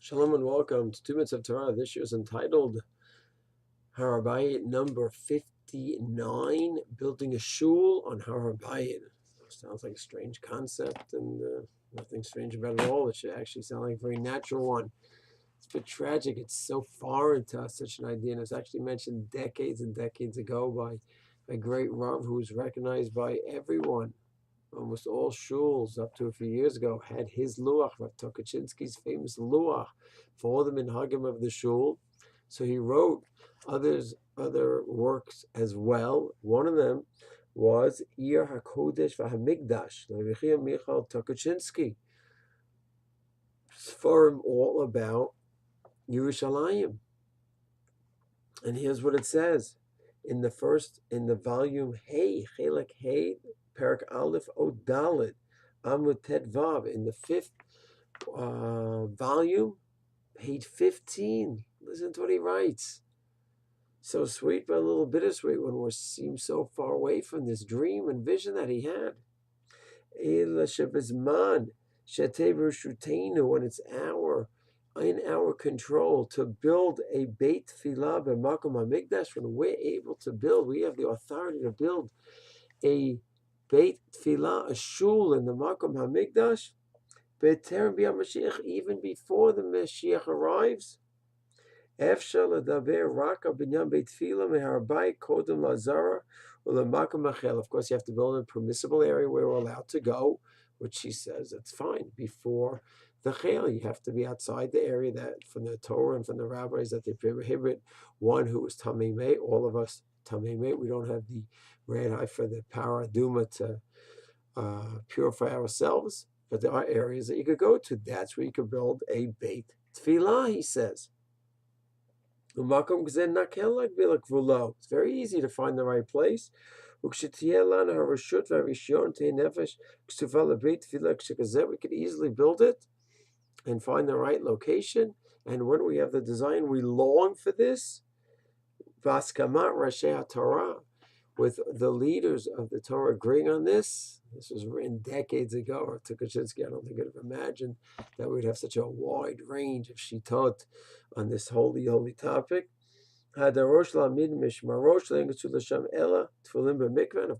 Shalom and welcome to 2 Minutes of Torah. This year is entitled Har Habayit number 59, Building a Shul on Har Habayit. Sounds like a strange concept and nothing strange about it at all. It should actually sound like a very natural one. It's a bit tragic. It's so foreign to us, such an idea. And it was actually mentioned decades and decades ago by a great Rav who was recognized by everyone. Almost all shuls up to a few years ago had his luach, Rav Tokachinsky's famous luach for all the minhagim of the shul. So he wrote other works as well. One of them was Ir HaKodesh VaHamikdash, Levichia Michal Tokachinsky. For him all about Yerushalayim. And here's what it says in the volume Hey, Chelek Hey, Perak Aleph Od Dalet, Amud Tet Vav, in the fifth volume, page 15. Listen to what he writes. So sweet, but a little bittersweet when we seem so far away from this dream and vision that he had. When it's in our control to build a Beit Tfilah b'Makom HaMikdash, when we're able to build, we have the authority to build a Beit Tfilah, a shul in the Makom HaMikdash, B'terem B'yam Mashiach, even before the Mashiach arrives. Efshar l'daber rak al binyan Beit Tfilah mehar habayit kodem lazara u'lemakom machel. Of course, you have to build in a permissible area where we're allowed to go, which she says that's fine. Before the chel, you have to be outside the area that from the Torah and from the rabbis that they prohibit one who is tamei meit. All of us tamei meit. We don't have the red eye for the paraduma to purify ourselves, but there are areas that you could go to. That's where you could build a Beit Tfilah, he says. It's very easy to find the right place. We could easily build it and find the right location. And when we have the design, we long for this. With the leaders of the Torah agreeing on this. This was written decades ago. Tukachinsky, I don't think could have imagined that we'd have such a wide range of shitot on this holy topic. And of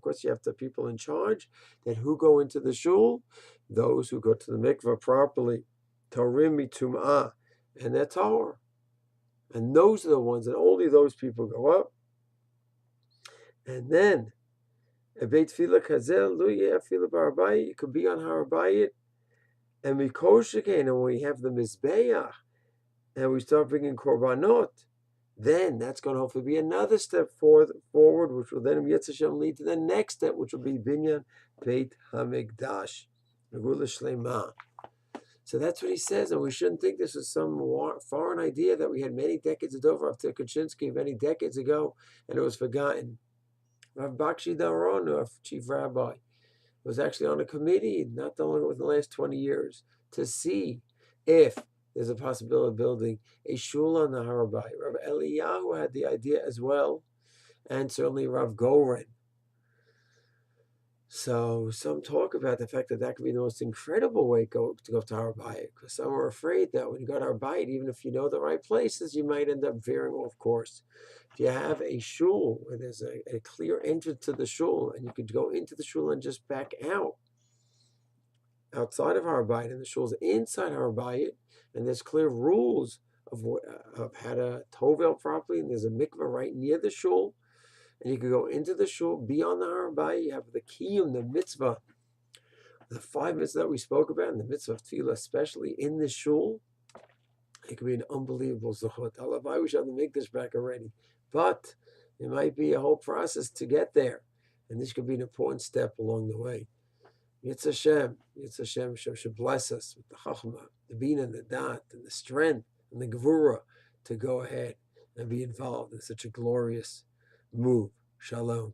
course, you have the people in charge that who go into the shul, those who go to the mikveh properly, Torim mitum'ah, and they're Torah. And those are the ones that only those people go up. And then a Beit Tfilah Kazel, Luya Tfilah Har Habayit, you could be on Har Habayit, and and when we have the Mizbeach, and we start bringing Korbanot, then that's going to hopefully be another step forward, which will then Yitzhak lead to the next step, which will be Binyan Beit HaMikdash, Megula Shlema. So that's what he says, and we shouldn't think this is some foreign idea that we had many decades of Dover after Kaczynski many decades ago, and it was forgotten. Rav Bakshi Daron, our chief rabbi, was actually on a committee not that long within the last 20 years to see if there's a possibility of building a shul on the Har Habayit. Rav Eliyahu had the idea as well, and certainly Rav Goren. So some talk about the fact that that could be the most incredible way to go to Har Habayit, because some are afraid that when you go to Har Habayit, even if you know the right places, you might end up veering off course. If you have a shul where there's a clear entrance to the shul, and you could go into the shul and just back out, outside of Har Habayit, and the shul's inside Har Habayit, and there's clear rules of how to tovel properly, and there's a mikveh right near the shul, and you could go into the shul, be on the Har Habayit, you have the kiyum, the mitzvah, the 5 mitzvahs that we spoke about, and the mitzvah of tefillah, especially in the shul. It could be an unbelievable zechut. I wish I had the mikdash back already, but it might be a whole process to get there, and this could be an important step along the way. Yitzhak Hashem should bless us with the chachma, the bina, and the dat, and the strength, and the gevura to go ahead and be involved in such a glorious move. Shalom.